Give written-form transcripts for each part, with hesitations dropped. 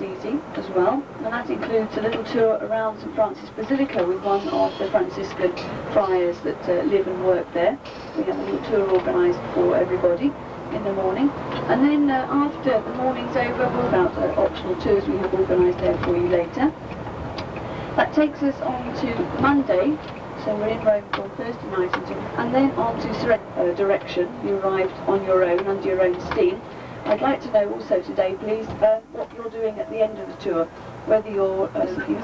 easy as well, and that includes a little tour around St Francis Basilica with one of the Franciscan friars that live and work there. We have a little tour organised for everybody in the morning, and then after the morning's over, what about optional tours we have organised there for you later. That takes us on to Monday, so we're in Rome from Thursday night and then on to direction. You arrived on your own, under your own steam. I'd like to know also today, please, what you're doing at the end of the tour, whether you're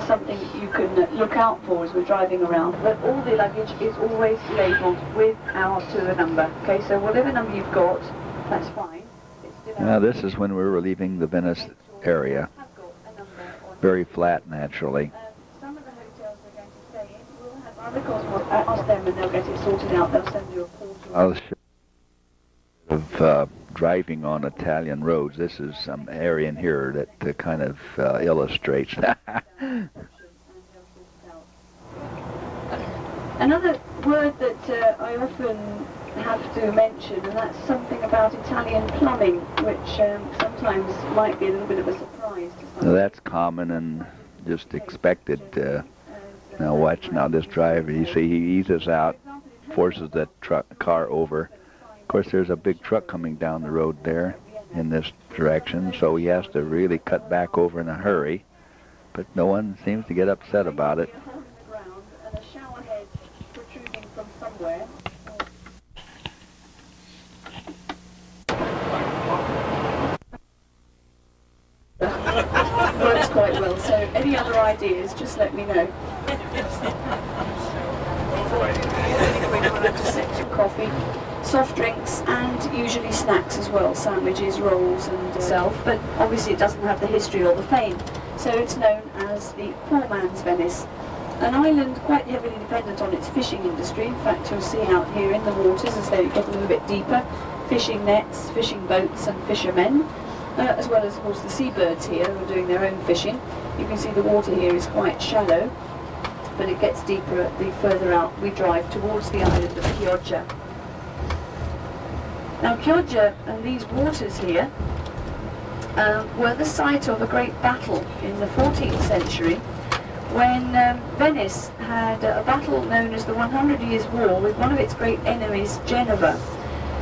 something you can look out for as we're driving around. But all the luggage is always labelled with our tour number. Okay, so whatever number you've got, that's fine. Now this is when we were leaving the Venice area. Very flat, naturally. Some of the hotels we're going to stay in will have other calls. We'll ask them and they'll get it sorted out. They'll send you a call. I'll show of driving on Italian roads. This is some area in here that kind of illustrates. Another word that I often have to mention, and that's something about Italian plumbing, which sometimes might be a little bit of a surprise to some. That's common and just expected. Now watch now this driver, you see he eases out, forces that car over. Of course there's a big truck coming down the road there in this direction, so he has to really cut back over in a hurry, but no one seems to get upset about it. Works quite well, so any other ideas, just let me know. Coffee, soft drinks, and usually snacks as well, sandwiches, rolls and self, but obviously it doesn't have the history or the fame, so it's known as the poor man's Venice. An island quite heavily dependent on its fishing industry. In fact, you'll see out here in the waters, as they get a little bit deeper, fishing nets, fishing boats and fishermen. As well as, of course, the seabirds here who are doing their own fishing. You can see the water here is quite shallow, but it gets deeper the further out we drive towards the island of Chioggia. Now, Chioggia and these waters here were the site of a great battle in the 14th century when Venice had a battle known as the 100 Years' War with one of its great enemies, Genova.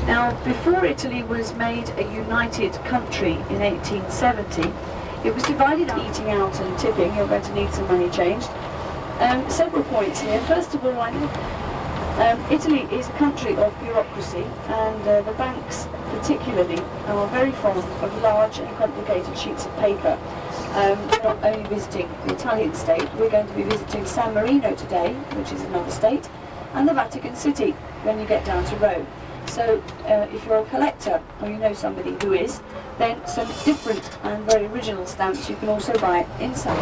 Now, before Italy was made a united country in 1870, it was divided up, eating out and tipping. You're going to need some money changed. Several points here. First of all, Italy is a country of bureaucracy, and the banks particularly are very fond of large and complicated sheets of paper. Not only visiting the Italian state, we're going to be visiting San Marino today, which is another state, and the Vatican City when you get down to Rome. So if you're a collector, or you know somebody who is, then some different and very original stamps you can also buy in such.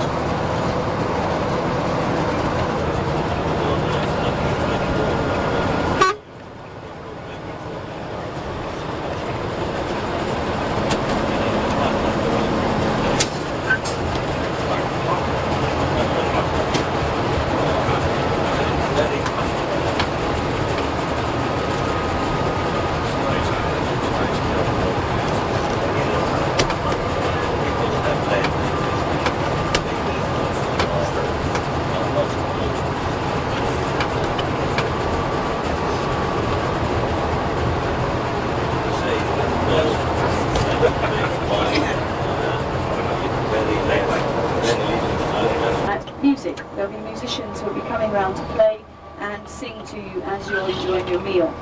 Music. There'll be musicians who will be coming round to play and sing to you as you're enjoying your meal.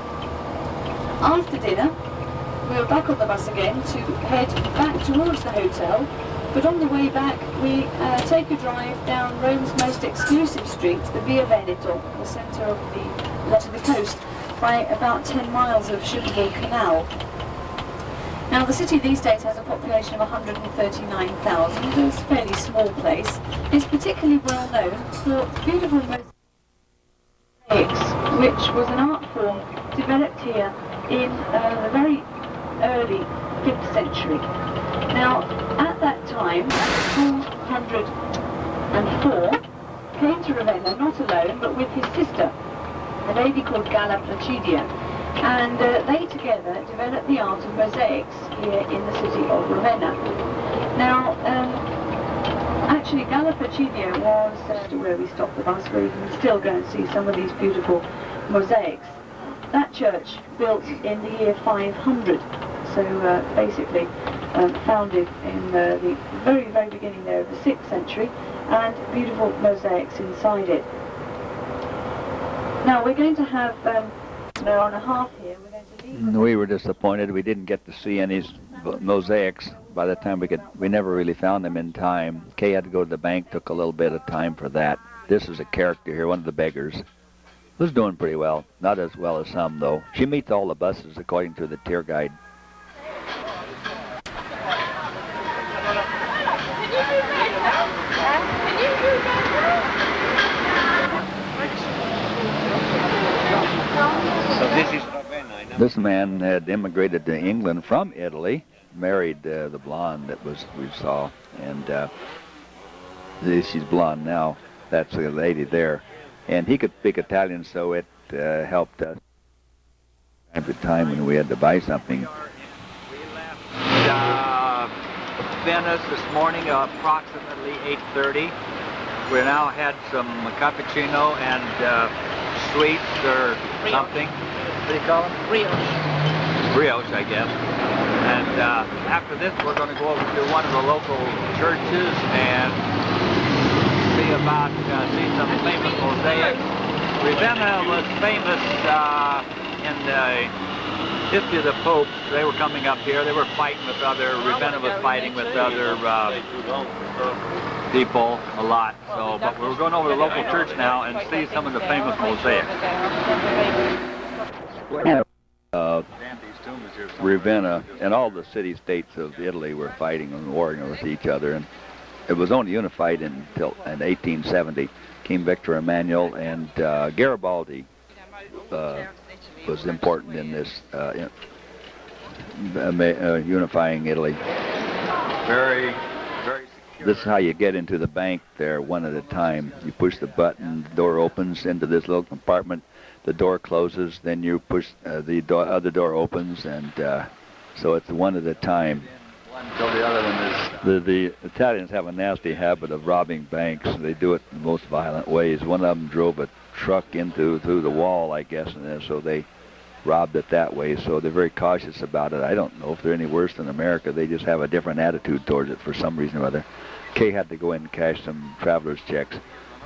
After dinner, we're back on the bus again to head back towards the hotel, but on the way back we take a drive down Rome's most exclusive street, the Via Veneto, the centre of the coast, by about 10 miles of Sugarville Canal. Now, the city these days has a population of 139,000. It's a fairly small place. It's particularly well known for beautiful mosaics, which was an art form developed here in the very early 5th century. Now, at that time, 204 came to Ravenna, not alone, but with his sister, a lady called Galla Placidia. And they together developed the art of mosaics here in the city of Ravenna. Now, actually Gallipacidio was where we stopped the bus, where you can still go and see some of these beautiful mosaics. That church built in the year 500, so basically founded in the very, very beginning there of the 6th century, and beautiful mosaics inside it. Now we're going to have an hour and a half here. We're going to leave. We were disappointed we didn't get to see any mosaics. By the time we never really found them in time. Kay had to go to the bank, took a little bit of time for that. This is a character here, one of the beggars. Who's doing pretty well. Not as well as some, though. She meets all the buses according to the tour guide. So this is Ravenna. This man had immigrated to England from Italy, married the blonde that we saw, and she's blonde now. That's the lady there, and he could speak Italian, so it helped us time to time when we had to buy something. We left Venice this morning approximately 8:30. We now had some cappuccino and sweets or something. What do you call them? Brioche, I guess. And after this, we're going to go over to one of the local churches and see some famous mosaics. Ravenna was famous in the history of the popes. They were coming up here. They were fighting with Ravenna was fighting with other people a lot. So, but we're going over to the local church now and see some of the famous mosaics. Ravenna and all the city-states of Italy were fighting and warring with each other, and it was only unified until in 1870. King Victor Emmanuel and Garibaldi was important in this unifying Italy. Very, very secure. This is how you get into the bank there, one at a time. You push the button, the door opens into this little compartment. The door closes, then you push the other door opens, and so it's one at a time. One till the other one is. The Italians have a nasty habit of robbing banks. They do it in the most violent ways. One of them drove a truck through the wall, I guess, and so they robbed it that way. So they're very cautious about it. I don't know if they're any worse than America. They just have a different attitude towards it for some reason or other. Kay had to go in and cash some traveler's checks.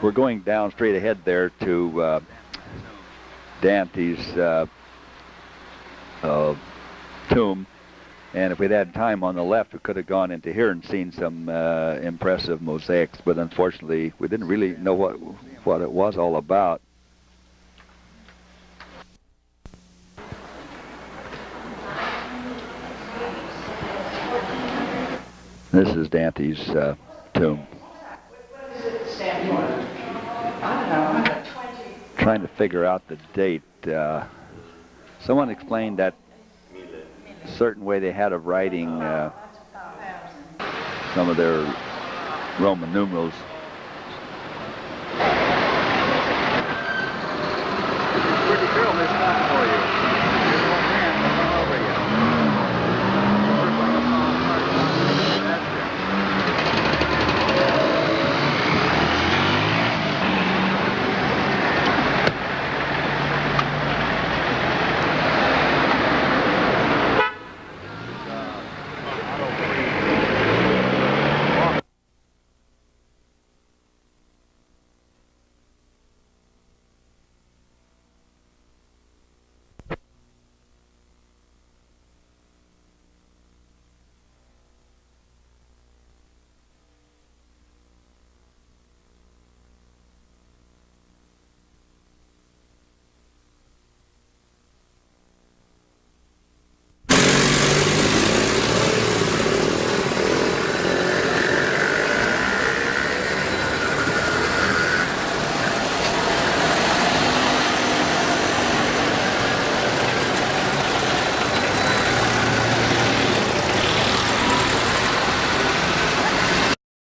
We're going down straight ahead there to Dante's tomb, and if we'd had time on the left, we could have gone into here and seen some impressive mosaics, but unfortunately we didn't really know what it was all about. This is Dante's tomb. Trying to figure out the date. Someone explained that a certain way they had of writing some of their Roman numerals